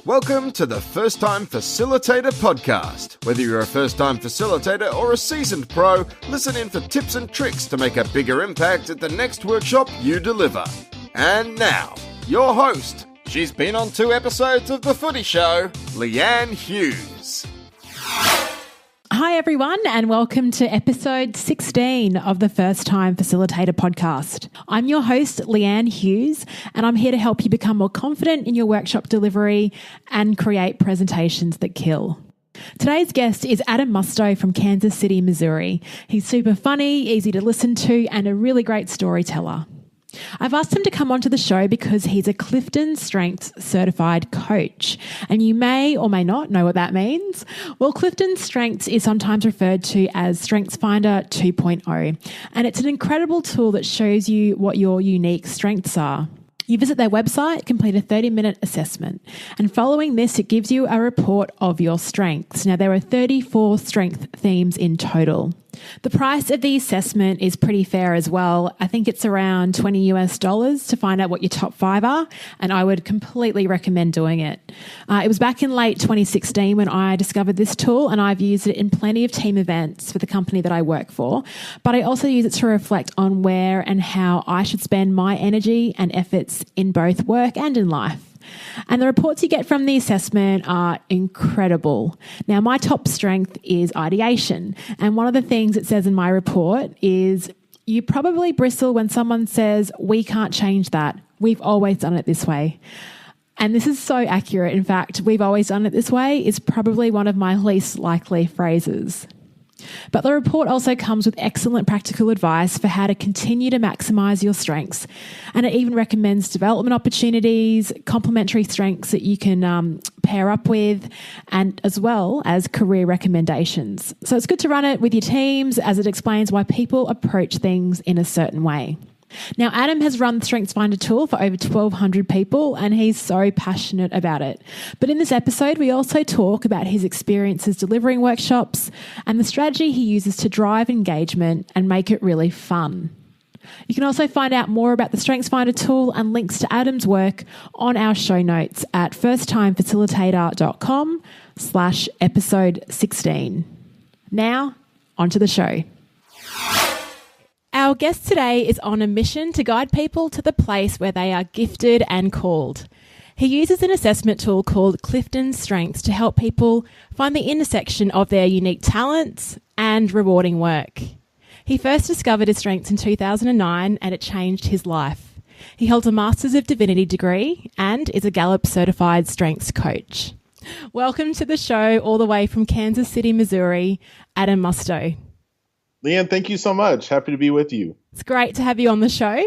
Welcome to the First Time Facilitator podcast. Whether you're a first-time facilitator or a seasoned pro, listen in for tips and tricks to make a bigger impact at the next workshop you deliver. And now, your host. She's been on 2 episodes of The Footy Show, Leanne Hughes. Hi everyone, and welcome to episode 16 of the First Time Facilitator podcast. I'm your host, Leanne Hughes, and I'm here to help you become more confident in your workshop delivery and create presentations that kill. Today's guest is Adam Mustoe from Kansas City, Missouri. He's super funny, easy to listen to, and a really great storyteller. I've asked him to come onto the show because he's a CliftonStrengths certified coach, and you may or may not know what that means. Well, CliftonStrengths is sometimes referred to as StrengthsFinder 2.0, and it's an incredible tool that shows you what your unique strengths are. You visit their website, complete a 30-minute assessment, and following this, it gives you a report of your strengths. Now, there are 34 strength themes in total. The price of the assessment is pretty fair as well. I think it's around $20 to find out what your top 5 are, and I would completely recommend doing it. It was back in late 2016 when I discovered this tool, and I've used it in plenty of team events for the company that I work for, but I also use it to reflect on where and how I should spend my energy and efforts in both work and in life. And the reports you get from the assessment are incredible. Now, my top strength is ideation. And one of the things it says in my report is you probably bristle when someone says, "We can't change that. We've always done it this way." And this is so accurate. In fact, "we've always done it this way" is probably one of my least likely phrases. But the report also comes with excellent practical advice for how to continue to maximise your strengths. And it even recommends development opportunities, complementary strengths that you can pair up with, and as well as career recommendations. So it's good to run it with your teams as it explains why people approach things in a certain way. Now, Adam has run the StrengthsFinder tool for over 1,200 people, and he's so passionate about it. But in this episode, we also talk about his experiences delivering workshops and the strategy he uses to drive engagement and make it really fun. You can also find out more about the StrengthsFinder tool and links to Adam's work on our show notes at firsttimefacilitator.com/episode 16. Now, onto the show. Our guest today is on a mission to guide people to the place where they are gifted and called. He uses an assessment tool called CliftonStrengths to help people find the intersection of their unique talents and rewarding work. He first discovered his strengths in 2009 and it changed his life. He holds a Master's of Divinity degree and is a Gallup certified strengths coach. Welcome to the show all the way from Kansas City, Missouri, Adam Mustoe. Leanne, thank you so much. Happy to be with you. It's great to have you on the show.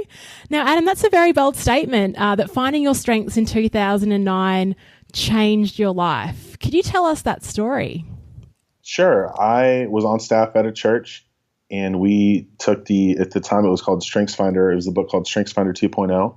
Now, Adam, that's a very bold statement that finding your strengths in 2009 changed your life. Could you tell us that story? Sure. I was on staff at a church, and we took at the time it was called StrengthsFinder. It was a book called StrengthsFinder 2.0.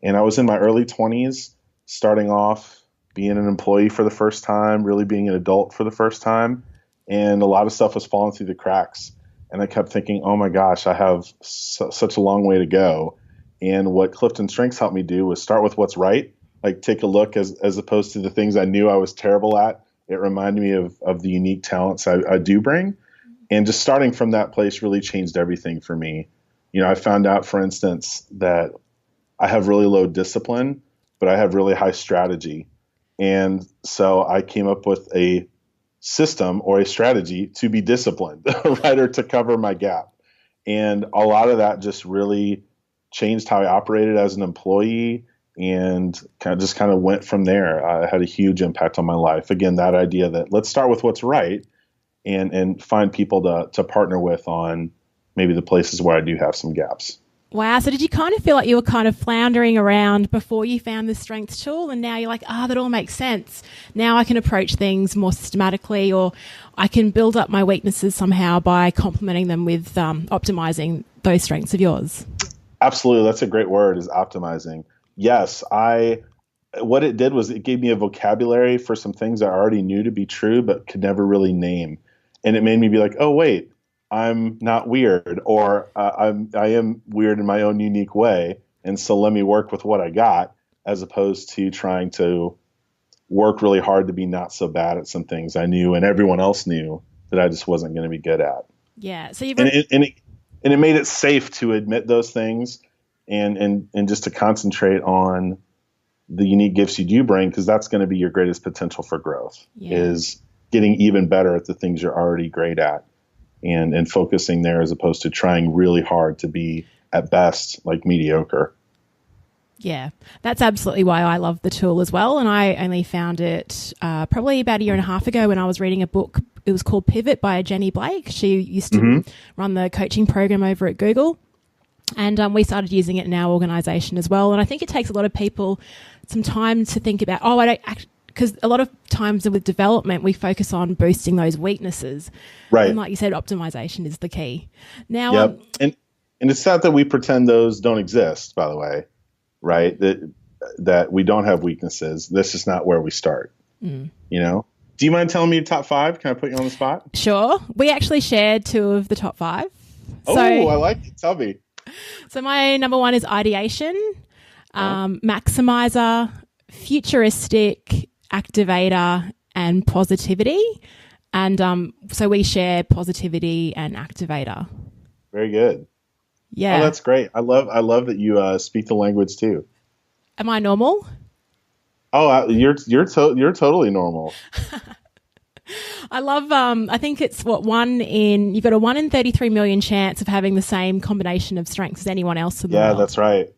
And I was in my early 20s, starting off being an employee for the first time, really being an adult for the first time. And a lot of stuff was falling through the cracks. And I kept thinking, oh my gosh, I have such a long way to go. And what CliftonStrengths helped me do was start with what's right, like take a look as opposed to the things I knew I was terrible at. It reminded me of the unique talents I do bring. And just starting from that place really changed everything for me. You know, I found out, for instance, that I have really low discipline, but I have really high strategy. And so I came up with a system or a strategy to be disciplined, right, or to cover my gap. And a lot of that just really changed how I operated as an employee and kind of went from there. It had a huge impact on my life. Again, that idea that let's start with what's right and find people to partner with on maybe the places where I do have some gaps. Wow. So did you kind of feel like you were kind of floundering around before you found the strengths tool, and now you're like, that all makes sense. Now I can approach things more systematically, or I can build up my weaknesses somehow by complementing them with optimizing those strengths of yours? Absolutely. That's a great word, is optimizing. Yes. What it did was it gave me a vocabulary for some things I already knew to be true, but could never really name. And it made me be like, oh, wait. I'm not weird, or I am weird in my own unique way. And so let me work with what I got, as opposed to trying to work really hard to be not so bad at some things I knew and everyone else knew that I just wasn't going to be good at. Yeah. So it made it safe to admit those things and just to concentrate on the unique gifts you do bring, because that's going to be your greatest potential for growth, is getting even better at the things you're already great at and focusing there as opposed to trying really hard to be at best like mediocre. Yeah, that's absolutely why I love the tool as well. And I only found it probably about a year and a half ago when I was reading a book. It was called Pivot by Jenny Blake. She used to run the coaching program over at Google. And we started using it in our organisation as well. And I think it takes a lot of people some time to think about, because a lot of times with development, we focus on boosting those weaknesses. Right. And like you said, optimization is the key. Now, and it's sad that we pretend those don't exist, by the way, right? That we don't have weaknesses. This is not where we start, you know? Do you mind telling me your top 5? Can I put you on the spot? Sure. We actually shared 2 of the top 5. Oh, I like it. Tell me. So my number 1 is ideation, maximizer, futuristic, activator, and positivity. And so we share positivity and activator. Very good. Yeah. Oh, that's great. I love that you speak the language too. Am I normal? Oh, you're totally normal. I love, I think it's you've got a 1 in 33 million chance of having the same combination of strengths as anyone else in the world. Yeah, that's right.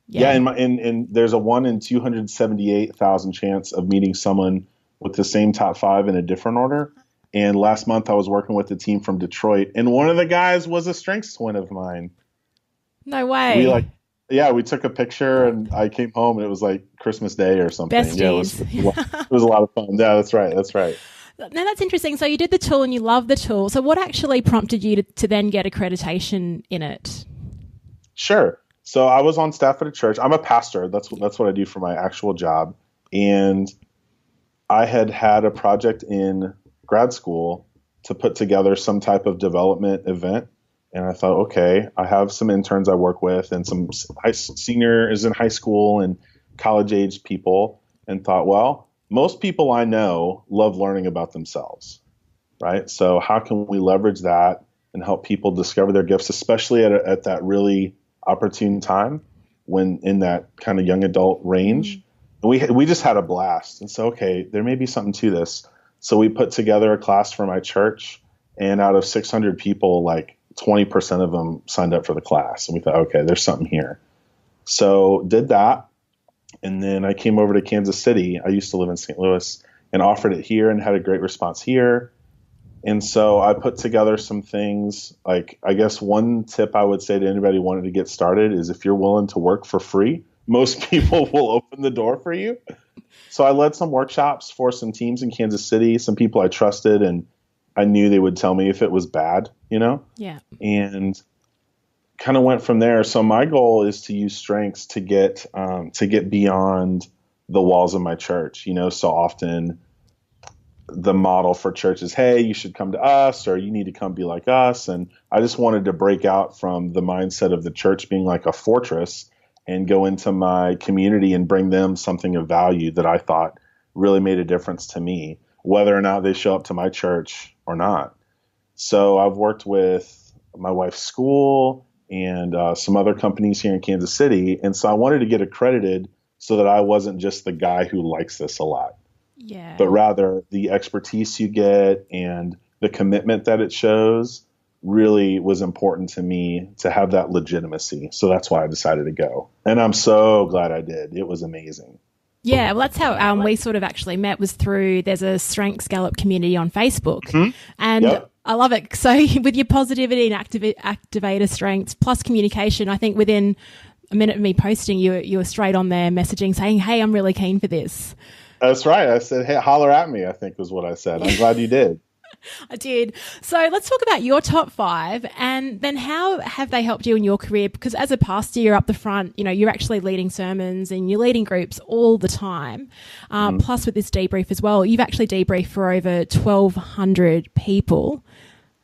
Yeah, and there's a 1 in 278,000 chance of meeting someone with the same top 5 in a different order. And last month I was working with a team from Detroit, and one of the guys was a strengths twin of mine. No way. We took a picture and I came home and it was like Christmas Day or something. Besties. Yeah, it was a lot of fun. Yeah, that's right. Now that's interesting. So you did the tool and you love the tool. So what actually prompted you to then get accreditation in it? Sure. So I was on staff at a church. I'm a pastor. That's what I do for my actual job. And I had a project in grad school to put together some type of development event. And I thought, okay, I have some interns I work with and some seniors in high school and college-aged people, and thought, well, most people I know love learning about themselves, right? So how can we leverage that and help people discover their gifts, especially at that really opportune time when in that kind of young adult range? We just had a blast. And so, okay, there may be something to this. So we put together a class for my church, and out of 600 people, like 20% of them signed up for the class. And we thought, okay, there's something here. So did that. And then I came over to Kansas City. I used to live in St. Louis, and offered it here and had a great response here. And so I put together some things. Like, I guess one tip I would say to anybody wanting to get started is if you're willing to work for free, most people will open the door for you. So I led some workshops for some teams in Kansas City, some people I trusted, and I knew they would tell me if it was bad, you know? Yeah. And kind of went from there. So my goal is to use strengths to get beyond the walls of my church. You know, so often the model for church is, hey, you should come to us, or you need to come be like us. And I just wanted to break out from the mindset of the church being like a fortress and go into my community and bring them something of value that I thought really made a difference to me, whether or not they show up to my church or not. So I've worked with my wife's school and some other companies here in Kansas City. And so I wanted to get accredited so that I wasn't just the guy who likes this a lot, but rather the expertise you get and the commitment that it shows really was important to me to have that legitimacy. So that's why I decided to go. And I'm so glad I did. It was amazing. Yeah, well, that's how we sort of actually met, was through, there's a Strengths Gallup community on Facebook. And I love it. So with your positivity and activator strengths plus communication, I think within a minute of me posting, you were straight on there messaging saying, hey, I'm really keen for this. That's right. I said, hey, holler at me, I think was what I said. I'm glad you did. I did. So let's talk about your top 5, and then how have they helped you in your career? Because as a pastor, you're up the front, you know, you're actually leading sermons and you're leading groups all the time. Plus with this debrief as well, you've actually debriefed for over 1,200 people.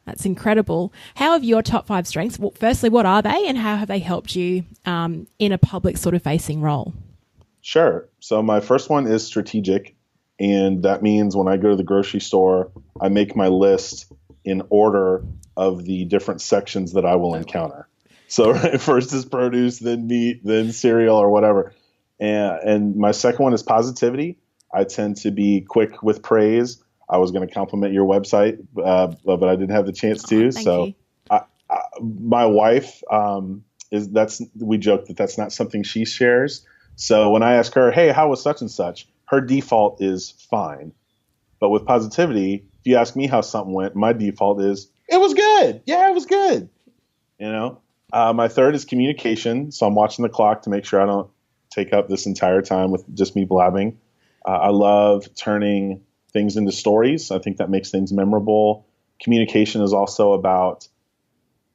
That's incredible. How have your top 5 strengths, well, firstly, what are they, and how have they helped you in a public sort of facing role? Sure. So my first one is strategic. And that means when I go to the grocery store, I make my list in order of the different sections that I will encounter. So right, first is produce, then meat, then cereal or whatever. And my second one is positivity. I tend to be quick with praise. I was going to compliment your website, but I didn't have the chance to. Thank you. My wife we joke that that's not something she shares. So when I ask her, hey, how was such and such? Her default is fine. But with positivity, if you ask me how something went, my default is, it was good. Yeah, it was good. My third is communication. So I'm watching the clock to make sure I don't take up this entire time with just me blabbing. I love turning things into stories. I think that makes things memorable. Communication is also about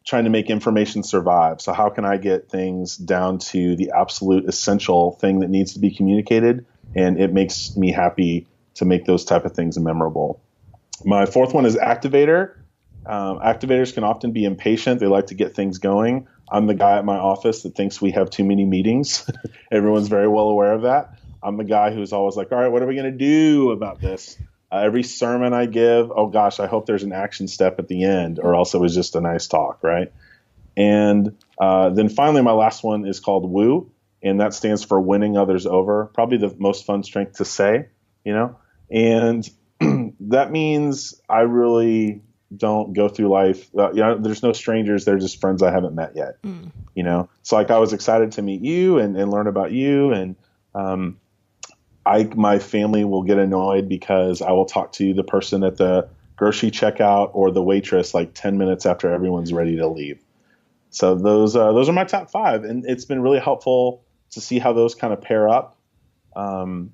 trying to make information survive. So how can I get things down to the absolute essential thing that needs to be communicated? And it makes me happy to make those type of things memorable. My fourth one is activator. Activators can often be impatient. They like to get things going. I'm the guy at my office that thinks we have too many meetings. Everyone's very well aware of that. I'm the guy who's always like, all right, what are we going to do about this? Every sermon I give, oh gosh, I hope there's an action step at the end, or else it was just a nice talk, right? And then finally, my last one is called WOO, and that stands for winning others over. Probably the most fun strength to say, and that means I really don't go through life. There's no strangers. They're just friends I haven't met yet, So like I was excited to meet you and learn about you. And my family will get annoyed because I will talk to the person at the grocery checkout or the waitress like 10 minutes after everyone's ready to leave. So those are my top 5. And it's been really helpful to see how those kind of pair up and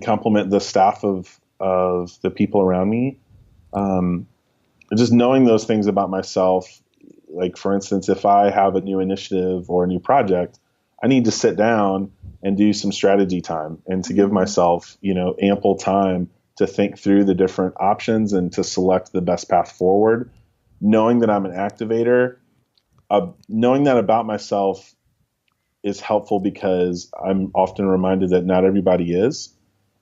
complement the staff of the people around me. Just knowing those things about myself, like for instance, if I have a new initiative or a new project, I need to sit down and do some strategy time and to give myself, ample time to think through the different options and to select the best path forward. Knowing that I'm an activator, knowing that about myself is helpful because I'm often reminded that not everybody is.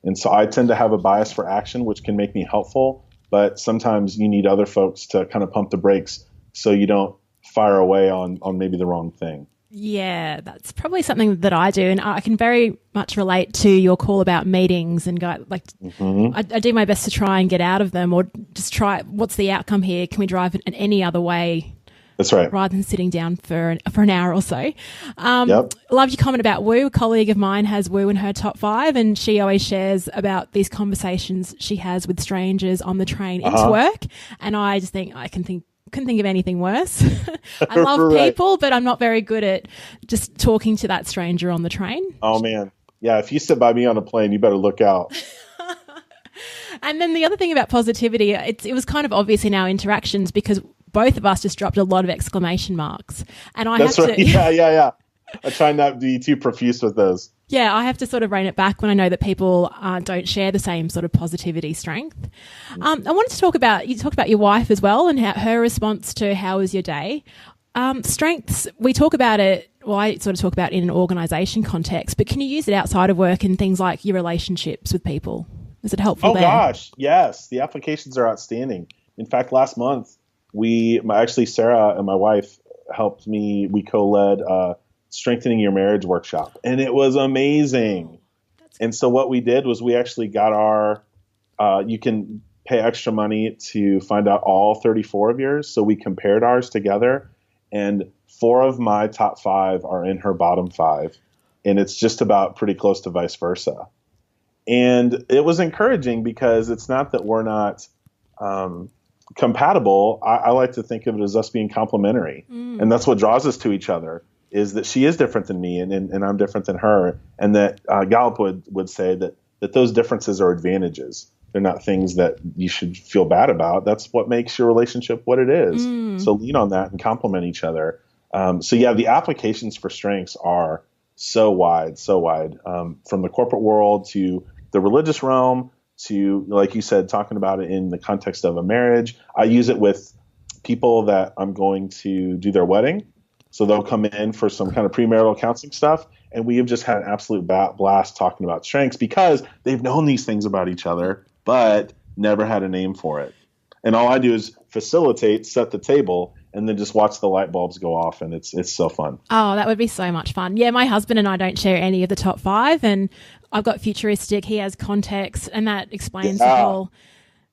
And so I tend to have a bias for action, which can make me helpful. But sometimes you need other folks to kind of pump the brakes so you don't fire away on maybe the wrong thing. Yeah, that's probably something that I do. And I can very much relate to your call about meetings and go like, I do my best to try and get out of them or just try, what's the outcome here? Can we drive it in any other way? That's right. Rather than sitting down for an hour or so. Yep. Love your comment about WOO. A colleague of mine has WOO in her top 5, and she always shares about these conversations she has with strangers on the train into work. And I just think couldn't think of anything worse. I love people, but I'm not very good at just talking to that stranger on the train. Oh man. Yeah. If you sit by me on a plane, you better look out. And then the other thing about positivity, it was kind of obvious in our interactions because both of us just dropped a lot of exclamation marks. And I That's have right. to Yeah. I try not to be too profuse with those. Yeah, I have to sort of rein it back when I know that people don't share the same sort of positivity strength. I wanted to talk about your wife as well and her response to how was your day. Strengths, we talk about it, well, I sort of talk about it in an organisation context, but can you use it outside of work in things like your relationships with people? Is it helpful there? Oh, gosh, yes. The applications are outstanding. In fact, last month, Sarah and my wife helped me, we co-led Strengthening Your Marriage workshop, and it was amazing. And so what we did was we actually got you can pay extra money to find out all 34 of yours. So we compared ours together, and 4 of my top 5 are in her bottom 5. And it's just about pretty close to vice versa. And it was encouraging because it's not that we're not compatible. I like to think of it as us being complementary. And that's what draws us to each other, is that she is different than me and I'm different than her. And that Gallup would say that those differences are advantages. They're not things that you should feel bad about. That's what makes your relationship what it is. So lean on that and complement each other. The applications for strengths are so wide, from the corporate world to the religious realm to, like you said, talking about it in the context of a marriage. I use it with people that I'm going to do their wedding. So they'll come in for some kind of premarital counseling stuff. And we have just had an absolute blast talking about strengths because they've known these things about each other, but never had a name for it. And all I do is facilitate, set the table, and then just watch the light bulbs go off. And it's so fun. Oh, that would be so much fun. Yeah, my husband and I don't share any of the top 5. And I've got futuristic, he has context, and that explains the whole.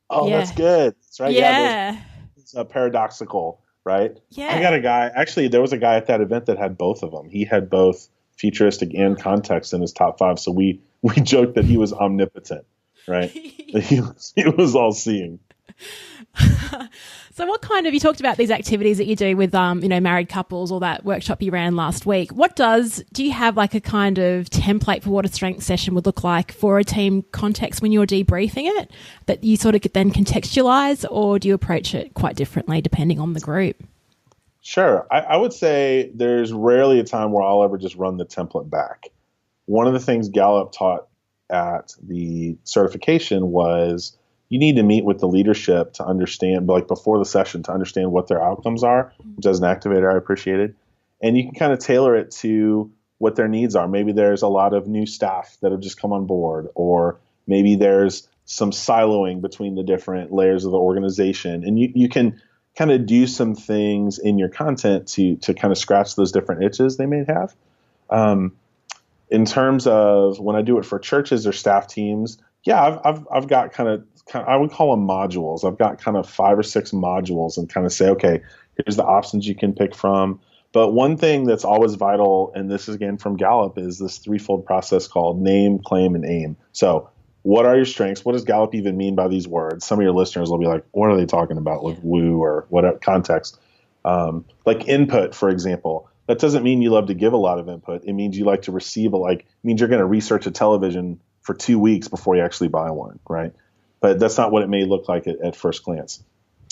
Oh, that's good. That's right. Yeah. It's paradoxical, right? Yeah. I got a guy, actually, there was a guy at that event that had both of them. He had both futuristic and context in his top 5. So we joked that he was omnipotent, right? he was all seeing. So what kind of, you talked about these activities that you do with, married couples, or that workshop you ran last week. Do you have like a kind of template for what a strength session would look like for a team context when you're debriefing it, that you sort of then contextualize, or do you approach it quite differently depending on the group? Sure. I would say there's rarely a time where I'll ever just run the template back. One of the things Gallup taught at the certification was you need to meet with the leadership to understand, like before the session, to understand what their outcomes are, which as an activator I appreciated. And you can kind of tailor it to what their needs are. Maybe there's a lot of new staff that have just come on board, or maybe there's some siloing between the different layers of the organization. And you can kind of do some things in your content to kind of scratch those different itches they may have. In terms of when I do it for churches or staff teams, yeah, I've got kind of I would call them modules. I've got kind of 5 or 6 modules and kind of say, okay, here's the options you can pick from. But one thing that's always vital, and this is again from Gallup, is this 3-fold process called name, claim, and aim. So what are your strengths? What does Gallup even mean by these words? Some of your listeners will be like, what are they talking about with woo or what context? Like input, for example. That doesn't mean you love to give a lot of input. It means you like to receive it means you're going to research a television for 2 weeks before you actually buy one, right? But that's not what it may look like at first glance.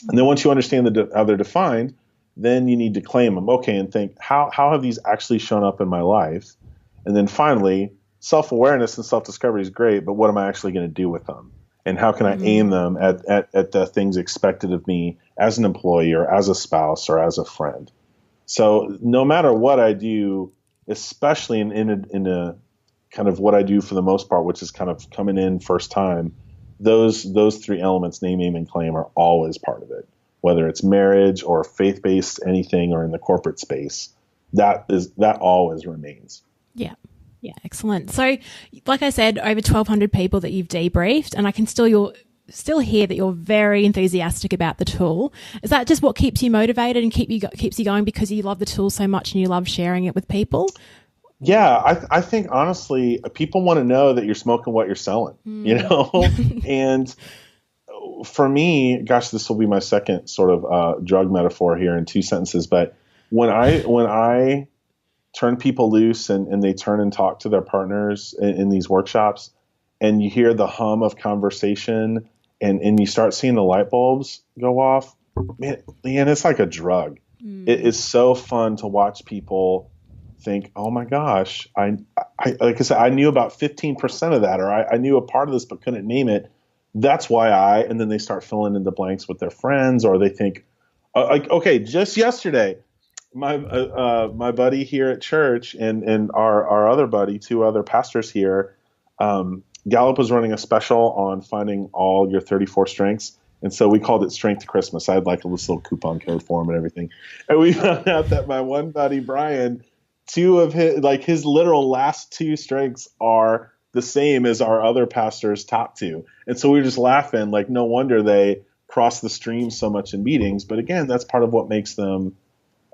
And then once you understand how they're defined, then you need to claim them. Okay, and think, how have these actually shown up in my life? And then finally, self-awareness and self-discovery is great, but what am I actually going to do with them? And how can I aim them at the things expected of me as an employee or as a spouse or as a friend? So no matter what I do, especially in a kind of what I do for the most part, which is kind of coming in first time, those 3 elements, name, aim, and claim, are always part of it. Whether it's marriage or faith-based anything or in the corporate space, that always remains. Yeah. Yeah, excellent. So, like I said, over 1,200 people that you've debriefed, and I can still hear that you're very enthusiastic about the tool. Is that just what keeps you motivated and keeps you going because you love the tool so much and you love sharing it with people? Yeah, I think honestly, people want to know that you're smoking what you're selling, and for me, gosh, this will be my second sort of drug metaphor here in 2 sentences. But when I turn people loose and they turn and talk to their partners in these workshops, and you hear the hum of conversation and you start seeing the light bulbs go off, man, Leanne, it's like a drug. It is so fun to watch people think, oh my gosh, I like I said, I knew about 15% of that, or I knew a part of this but couldn't name it. That's why and then they start filling in the blanks with their friends, or they think, okay, just yesterday, my buddy here at church and our other buddy, 2 other pastors here, Gallup was running a special on finding all your 34 strengths. And so we called it Strength Christmas. I had like a little coupon code for him and everything. And we found out that my one buddy, Brian, 2 of his literal last 2 strengths are the same as our other pastor's top 2. And so we were just laughing, like, no wonder they cross the stream so much in meetings. But again, that's part of what makes them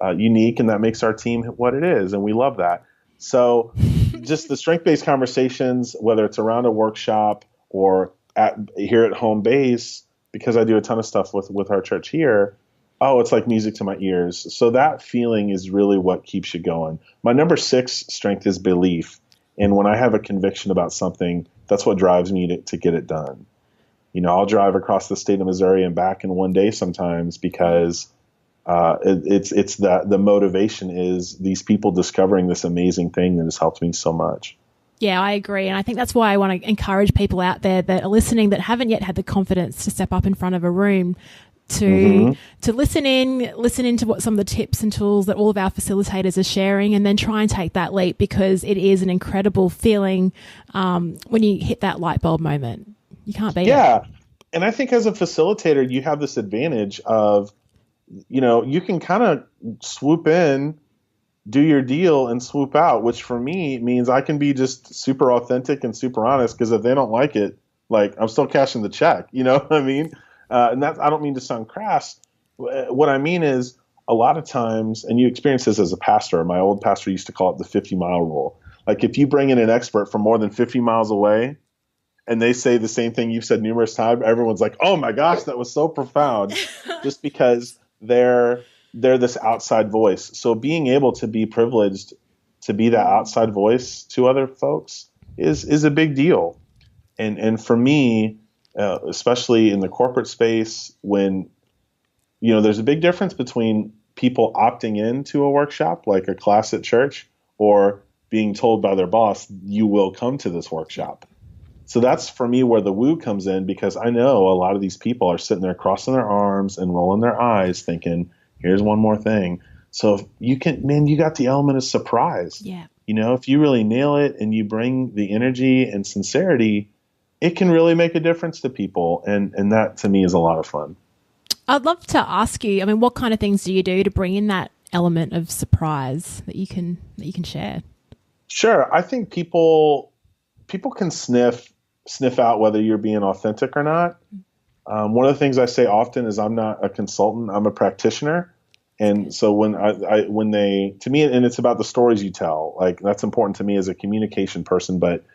unique, and that makes our team what it is. And we love that. So just the strength-based conversations, whether it's around a workshop or here at home base, because I do a ton of stuff with our church here, it's like music to my ears. So that feeling is really what keeps you going. My number 6 strength is belief. And when I have a conviction about something, that's what drives me to get it done. I'll drive across the state of Missouri and back in one day sometimes because it's the motivation is these people discovering this amazing thing that has helped me so much. Yeah, I agree. And I think that's why I want to encourage people out there that are listening that haven't yet had the confidence to step up in front of a room. to listen into what some of the tips and tools that all of our facilitators are sharing, and then try and take that leap, because it is an incredible feeling when you hit that light bulb moment. You can't beat it. Yeah. And I think as a facilitator, you have this advantage of, you can kind of swoop in, do your deal, and swoop out, which for me means I can be just super authentic and super honest, because if they don't like it, like, I'm still cashing the check. You know what I mean? And that, I don't mean to sound crass. What I mean is, a lot of times, and you experience this as a pastor, my old pastor used to call it the 50-mile rule. Like, if you bring in an expert from more than 50 miles away and they say the same thing you've said numerous times, everyone's like, oh my gosh, that was so profound, just because they're this outside voice. So being able to be privileged to be that outside voice to other folks is a big deal. And for me, especially in the corporate space, when, there's a big difference between people opting into a workshop, like a class at church, or being told by their boss, you will come to this workshop. So that's, for me, where the woo comes in, because I know a lot of these people are sitting there crossing their arms and rolling their eyes thinking, here's one more thing. So if you got the element of surprise. Yeah. If you really nail it and you bring the energy and sincerity, it can really make a difference to people. And that, to me, is a lot of fun. I'd love to ask you, what kind of things do you do to bring in that element of surprise that you can share? Sure. I think people can sniff out whether you're being authentic or not. One of the things I say often is, I'm not a consultant, I'm a practitioner. And so when to me, and it's about the stories you tell, like, that's important to me as a communication person. But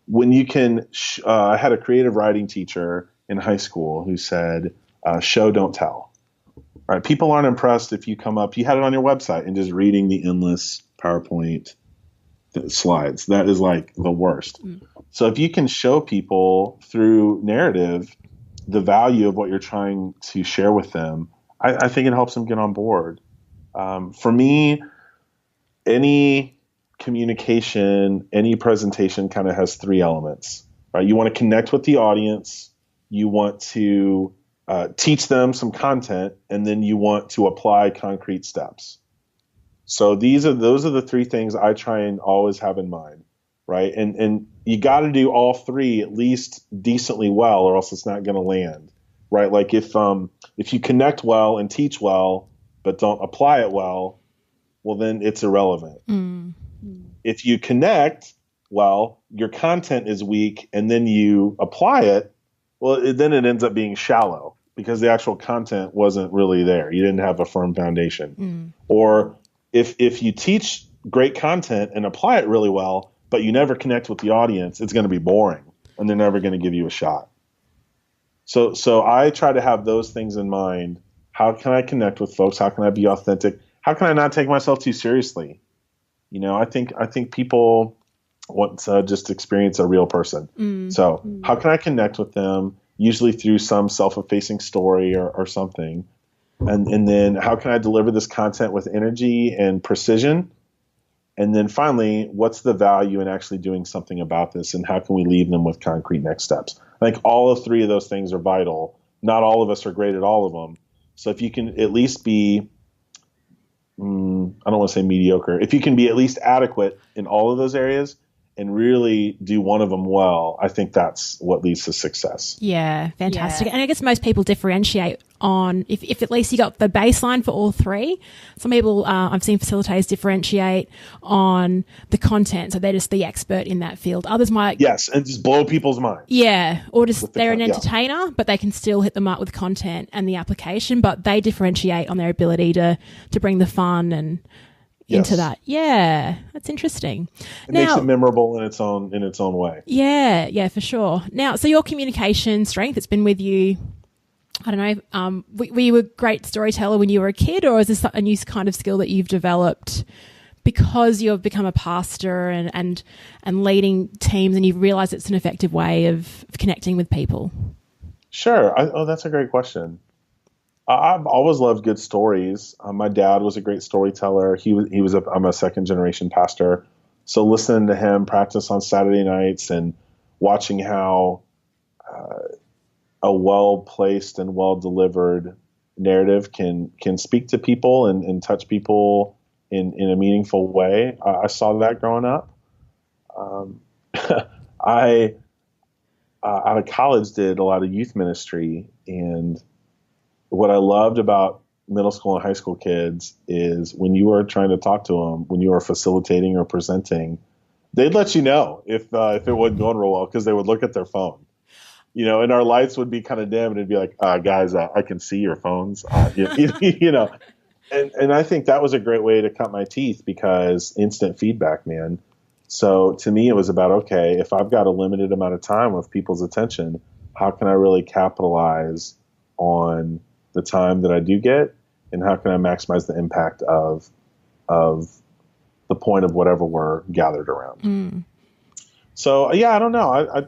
when you can, I had a creative writing teacher in high school who said, show, don't tell. Right? People aren't impressed if you come up, you had it on your website, and just reading the endless PowerPoint slides. That is like the worst. So if you can show people through narrative the value of what you're trying to share with them, I think it helps them get on board. For me, any communication, any presentation kind of has three elements, right? You want to connect with the audience, you want to teach them some content, and then you want to apply concrete steps. So those are the three things I try and always have in mind, right? And you got to do all three at least decently well, or else it's not going to land, right? Like, if you connect well and teach well, but don't apply it well then it's irrelevant. If you connect well, your content is weak, and then you apply it, then it ends up being shallow, because the actual content wasn't really there. You didn't have a firm foundation. Or if you teach great content and apply it really well, but you never connect with the audience, it's going to be boring, and they're never going to give you a shot. So I try to have those things in mind. How can I connect with folks? How can I be authentic? How can I not take myself too seriously? I think people want to just experience a real person. So how can I connect with them? Usually through some self-effacing story or something. And then how can I deliver this content with energy and precision? And then finally, what's the value in actually doing something about this, and how can we leave them with concrete next steps? I think all of three of those things are vital. Not all of us are great at all of them. So if you can at least be, I don't want to say mediocre, if you can be at least adequate in all of those areas and really do one of them well, I think that's what leads to success. Yeah, fantastic. Yeah. And I guess most people differentiate on, if at least you got the baseline for all three. Some people, I've seen facilitators differentiate on the content, so they're just the expert in that field. Others might... Yes, and just blow people's minds. Yeah, or just they're an entertainer, but they can still hit them up with content and the application, but they differentiate on their ability to bring the fun and... into that. Yeah, that's interesting. It makes it memorable in its own way. Yeah, for sure. Now, so your communication strength, it's been with you, I don't know, were you a great storyteller when you were a kid, or is this a new kind of skill that you've developed because you've become a pastor and leading teams, and you've realized it's an effective way of connecting with people? Sure. That's a great question. I've always loved good stories. My dad was a great storyteller. I'm a second generation pastor. So listening to him practice on Saturday nights and watching how a well-placed and well-delivered narrative can speak to people and touch people in a meaningful way. I saw that growing up. I out of college did a lot of youth ministry, and what I loved about middle school and high school kids is when you were trying to talk to them, when you were facilitating or presenting, they'd let you know if it wasn't going real well, because they would look at their phone, and our lights would be kind of dim, and it'd be like, guys, I can see your phones, and I think that was a great way to cut my teeth, because instant feedback, man. So to me, it was about, okay, if I've got a limited amount of time with people's attention, how can I really capitalize on the time that I do get, and how can I maximize the impact of the point of whatever we're gathered around? So yeah, I don't know. I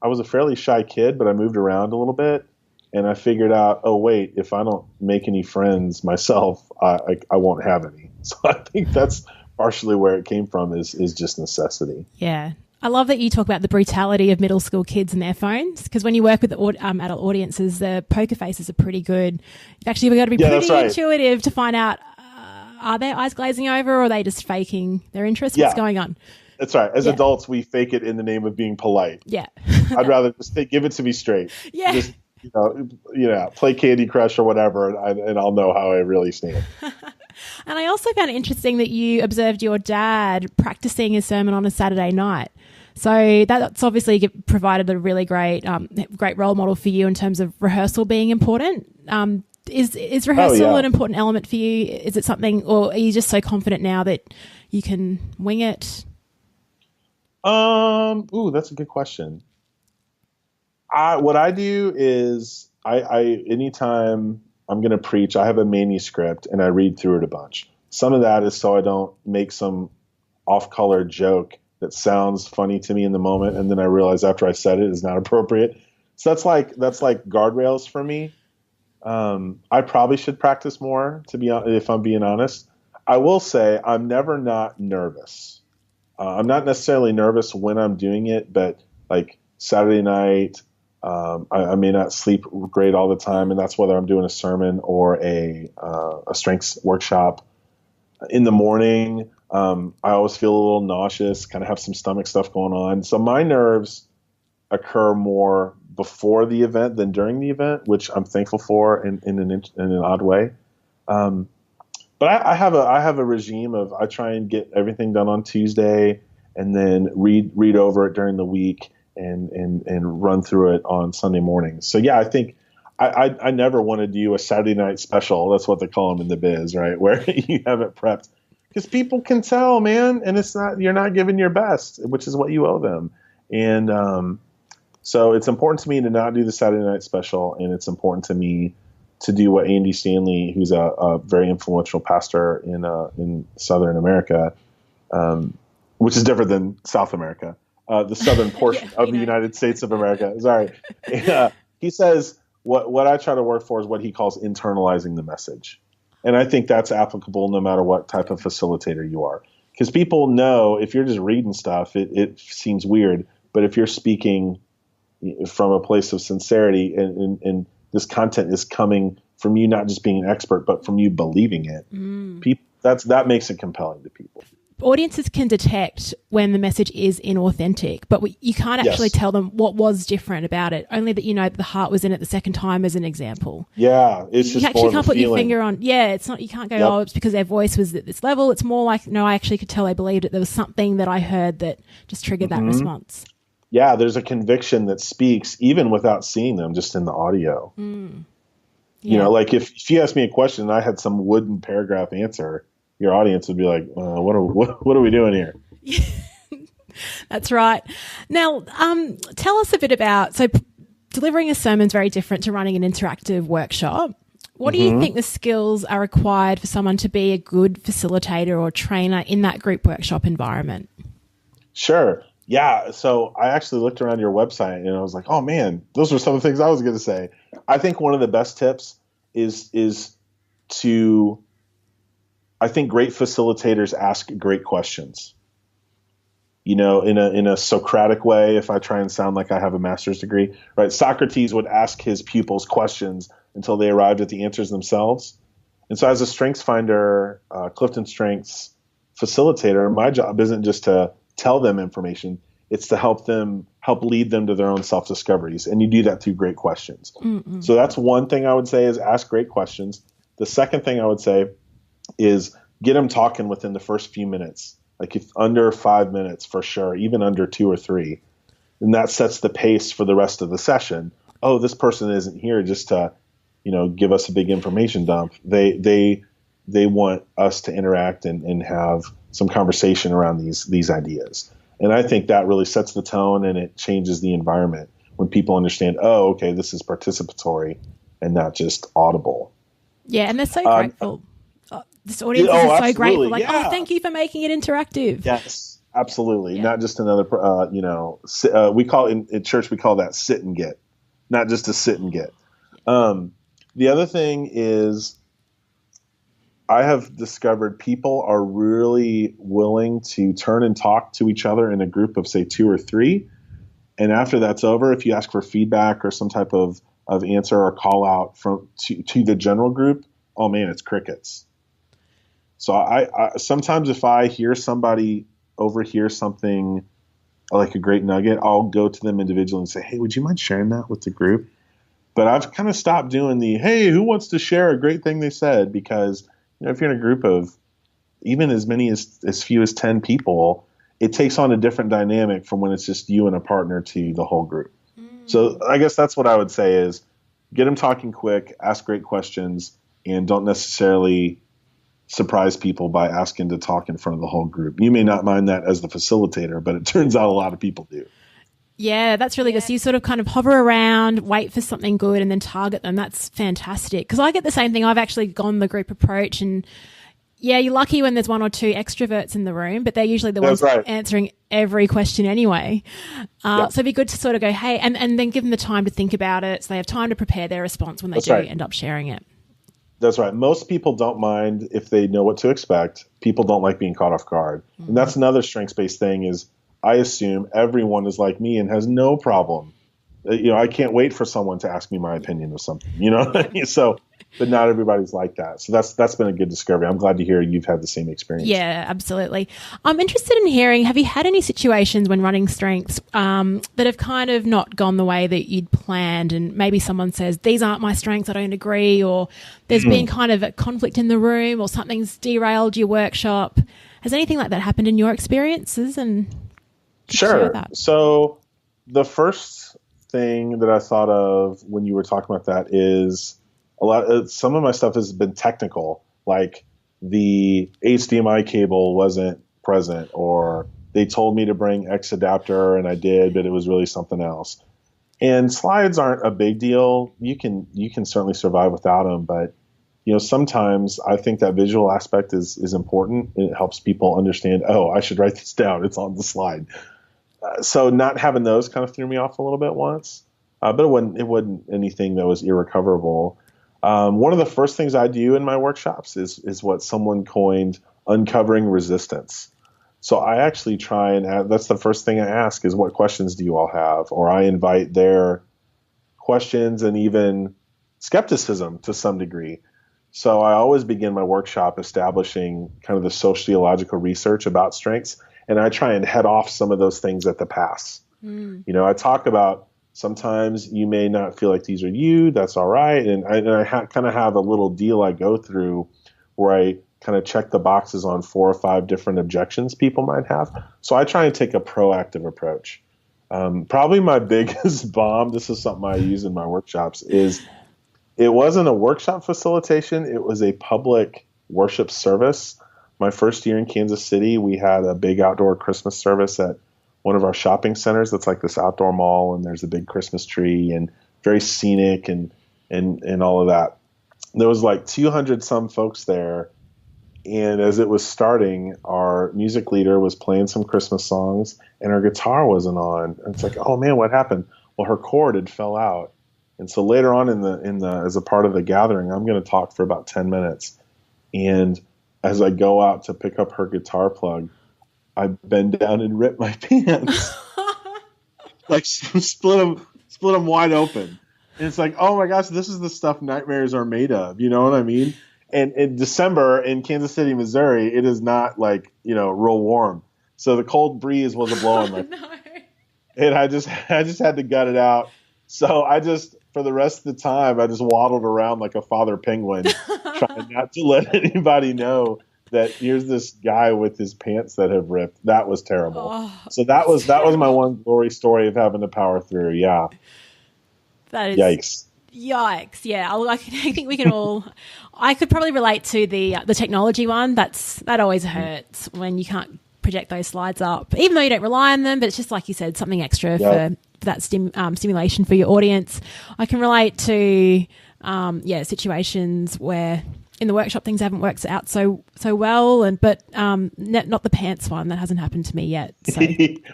was a fairly shy kid, but I moved around a little bit, and I figured out, oh wait, if I don't make any friends myself, I won't have any. So I think that's partially where it came from, is just necessity. Yeah. I love that you talk about the brutality of middle school kids and their phones, because when you work with adult audiences, the poker faces are pretty good. Actually, we've got to be pretty intuitive to find out, are their eyes glazing over, or are they just faking their interest? What's going on? That's right. As adults, we fake it in the name of being polite. Yeah. I'd rather just give it to me straight. Yeah. Just, play Candy Crush or whatever, and I'll know how I really stand. And I also found it interesting that you observed your dad practicing his sermon on a Saturday night. So that's obviously provided a really great role model for you in terms of rehearsal being important. Is rehearsal an important element for you? Is it something, or are you just so confident now that you can wing it? That's a good question. What I do is I anytime I'm going to preach, I have a manuscript and I read through it a bunch. Some of that is so I don't make some off-color joke that sounds funny to me in the moment, and then I realize after I said it is not appropriate. So that's like guardrails for me. I probably should practice more, if I'm being honest. I will say I'm never not nervous. I'm not necessarily nervous when I'm doing it, but like Saturday night, I may not sleep great all the time, and that's whether I'm doing a sermon or a strengths workshop. In the morning, I always feel a little nauseous, kind of have some stomach stuff going on. So my nerves occur more before the event than during the event, which I'm thankful for in an odd way. But I have a regime of, I try and get everything done on Tuesday, and then read over it during the week, and run through it on Sunday morning. So yeah, I think I never want to do a Saturday night special. That's what they call them in the biz, right? Where you have it prepped, because people can tell, man, and you're not giving your best, which is what you owe them. And so it's important to me to not do the Saturday night special, and it's important to me to do what Andy Stanley, who's a very influential pastor in Southern America, which is different than South America. The southern portion of the United States of America. Sorry. He says what I try to work for is what he calls internalizing the message. And I think that's applicable no matter what type of facilitator you are. Because people know if you're just reading stuff, it seems weird. But if you're speaking from a place of sincerity, and this content is coming from you not just being an expert, but from you believing it, that makes it compelling to people. Audiences can detect when the message is inauthentic, but you can't actually tell them what was different about it, only that that the heart was in it the second time, as an example. Yeah, it's just you actually can't put feeling. Your finger on. Yeah, it's not. You can't go, it's because their voice was at this level. It's more like, no, I actually could tell they believed it. There was something that I heard that just triggered that response. Yeah, there's a conviction that speaks even without seeing them, just in the audio. Yeah. Like if you asked me a question and I had some wooden paragraph answer, your audience would be like, what are we doing here? That's right. Now, tell us a bit about, so delivering a sermon is very different to running an interactive workshop. What do you think the skills are required for someone to be a good facilitator or trainer in that group workshop environment? Sure. Yeah. So I actually looked around your website and I was like, oh man, those were some of the things I was going to say. I think one of the best tips is to, I think great facilitators ask great questions. in a Socratic way, if I try and sound like I have a master's degree, right? Socrates would ask his pupils questions until they arrived at the answers themselves. And so as a strengths finder, CliftonStrengths facilitator, my job isn't just to tell them information. It's to help lead them to their own self-discoveries. And you do that through great questions. Mm-mm. So that's one thing I would say is ask great questions. The second thing I would say is get them talking within the first few minutes. Like if under 5 minutes for sure, even under 2 or 3. And that sets the pace for the rest of the session. Oh, this person isn't here just to, give us a big information dump. They want us to interact and have some conversation around these ideas. And I think that really sets the tone and it changes the environment when people understand, oh, okay, this is participatory and not just audible. Yeah, and they're so grateful. This audience is so grateful. Like, oh, thank you for making it interactive. Yes, absolutely. Yeah. Not just another, we call in church, we call that sit and get, not just a sit and get. The other thing is I have discovered people are really willing to turn and talk to each other in a group of, say, 2 or 3. And after that's over, if you ask for feedback or some type of answer or call out to the general group, oh man, it's crickets. So I sometimes if I hear somebody overhear something like a great nugget, I'll go to them individually and say, hey, would you mind sharing that with the group? But I've kind of stopped doing hey, who wants to share a great thing they said? Because if you're in a group of even as many as few as 10 people, it takes on a different dynamic from when it's just you and a partner to the whole group. So I guess that's what I would say is get them talking quick, ask great questions, and don't necessarily surprise people by asking to talk in front of the whole group. You may not mind that as the facilitator, but it turns out a lot of people do. Yeah, that's really good. So you sort of kind of hover around, wait for something good, and then target them. That's fantastic. Because I get the same thing. I've actually gone the group approach, and yeah, you're lucky when there's 1 or 2 extroverts in the room, but they're usually the ones answering every question anyway. So it'd be good to sort of go, hey, and then give them the time to think about it, so they have time to prepare their response when they end up sharing it. That's right. Most people don't mind if they know what to expect. People don't like being caught off guard. Mm-hmm. And that's another strengths-based thing is I assume everyone is like me and has no problem. I can't wait for someone to ask me my opinion of something, So, but not everybody's like that. So that's been a good discovery. I'm glad to hear you've had the same experience. Yeah, absolutely. I'm interested in hearing, have you had any situations when running strengths that have kind of not gone the way that you'd planned, and maybe someone says, these aren't my strengths, I don't agree, or there's been kind of a conflict in the room or something's derailed your workshop? Has anything like that happened in your experiences? And sure. So the first thing that I thought of when you were talking about that is some of my stuff has been technical, like the HDMI cable wasn't present, or they told me to bring X adapter and I did, but it was really something else. And slides aren't a big deal. You can certainly survive without them, but sometimes I think that visual aspect is important. It helps people understand, oh, I should write this down. It's on the slide. So not having those kind of threw me off a little bit once, but it wasn't anything that was irrecoverable. One of the first things I do in my workshops is what someone coined uncovering resistance. So I actually try and that's the first thing I ask is, what questions do you all have? Or I invite their questions and even skepticism to some degree. So I always begin my workshop establishing kind of the sociological research about strengths, and I try and head off some of those things at the pass. I talk about sometimes you may not feel like these are you. That's all right. And I kind of have a little deal I go through where I kind of check the boxes on 4 or 5 different objections people might have. So I try and take a proactive approach. Probably my biggest bomb, this is something I use in my workshops, is it wasn't a workshop facilitation. It was a public worship service. My first year in Kansas City, we had a big outdoor Christmas service at one of our shopping centers that's like this outdoor mall, and there's a big Christmas tree and very scenic and all of that. There was like 200 some folks there, and as it was starting, our music leader was playing some Christmas songs and her guitar wasn't on. And it's like, oh man, what happened? Well, her cord had fell out. And so later on in the as a part of the gathering, I'm going to talk for about 10 minutes. And as I go out to pick up her guitar plug, I bend down and rip my pants. Like split them wide open. And it's like, oh my gosh, this is the stuff nightmares are made of. You know what I mean? And in December in Kansas City, Missouri, it is not like, real warm. So the cold breeze was a blowing my no. And I just had to gut it out. So for the rest of the time, I just waddled around like a father penguin, trying not to let anybody know that here's this guy with his pants that have ripped. That was terrible. Oh, so that was my one glory story of having to power through. Yeah. That is Yikes. Yeah. I think we can all, I could probably relate to the technology one. That always hurts when you can't project those slides up, even though you don't rely on them, but it's just like you said, something extra for that stimulation for your audience. I can relate to situations where in the workshop things haven't worked out so well, but not the pants one. That hasn't happened to me yet. So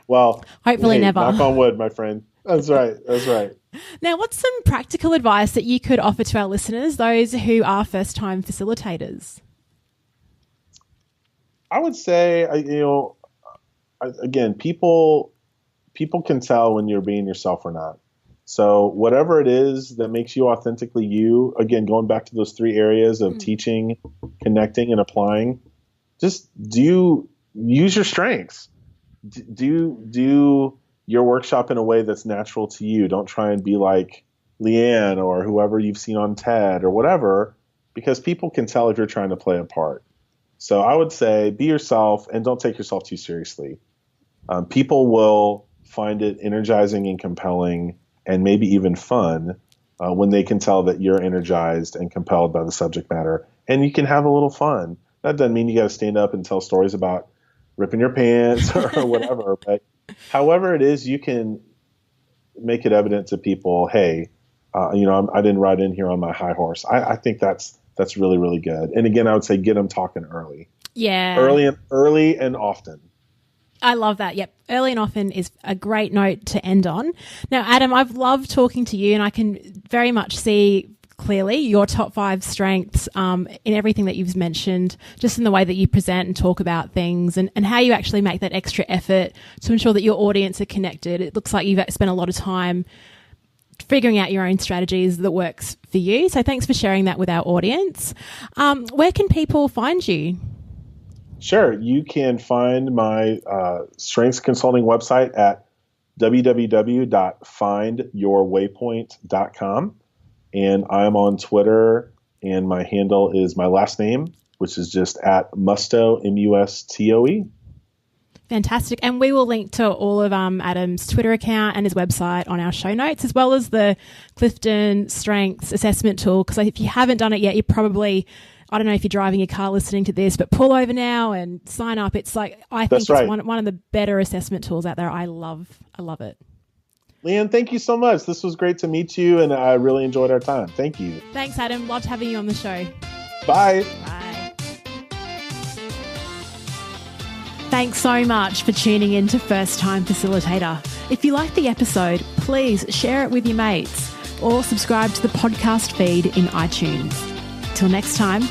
well, hopefully never. Knock on wood, my friend. That's right. Now, what's some practical advice that you could offer to our listeners, those who are first-time facilitators? I would say, again, people can tell when you're being yourself or not. So whatever it is that makes you authentically you, again, going back to those 3 areas of teaching, connecting, and applying, just use your strengths. Do your workshop in a way that's natural to you. Don't try and be like Leanne or whoever you've seen on TED or whatever, because people can tell if you're trying to play a part. So I would say be yourself and don't take yourself too seriously. People will find it energizing and compelling and maybe even fun when they can tell that you're energized and compelled by the subject matter. And you can have a little fun. That doesn't mean you got to stand up and tell stories about ripping your pants or whatever. But however it is, you can make it evident to people, hey, I didn't ride in here on my high horse. I think that's really, really good. And again, I would say get them talking early. Yeah. Early and often. I love that. Yep. Early and often is a great note to end on. Now, Adam, I've loved talking to you, and I can very much see clearly your top 5 strengths in everything that you've mentioned, just in the way that you present and talk about things and how you actually make that extra effort to ensure that your audience are connected. It looks like you've spent a lot of time figuring out your own strategies that works for you. So thanks for sharing that with our audience. Where can people find you? Sure. You can find my strengths consulting website at www.findyourwaypoint.com. And I'm on Twitter, and my handle is my last name, which is just at Mustoe, Mustoe. Fantastic. And we will link to all of Adam's Twitter account and his website on our show notes, as well as the CliftonStrengths assessment tool. Because if you haven't done it yet, you probably, I don't know if you're driving your car listening to this, but pull over now and sign up. It's like, I think it's one of the better assessment tools out there. I love it. Leanne, thank you so much. This was great to meet you, and I really enjoyed our time. Thank you. Thanks, Adam. Loved having you on the show. Bye. Bye. Thanks so much for tuning in to First Time Facilitator. If you liked the episode, please share it with your mates or subscribe to the podcast feed in iTunes. Till next time,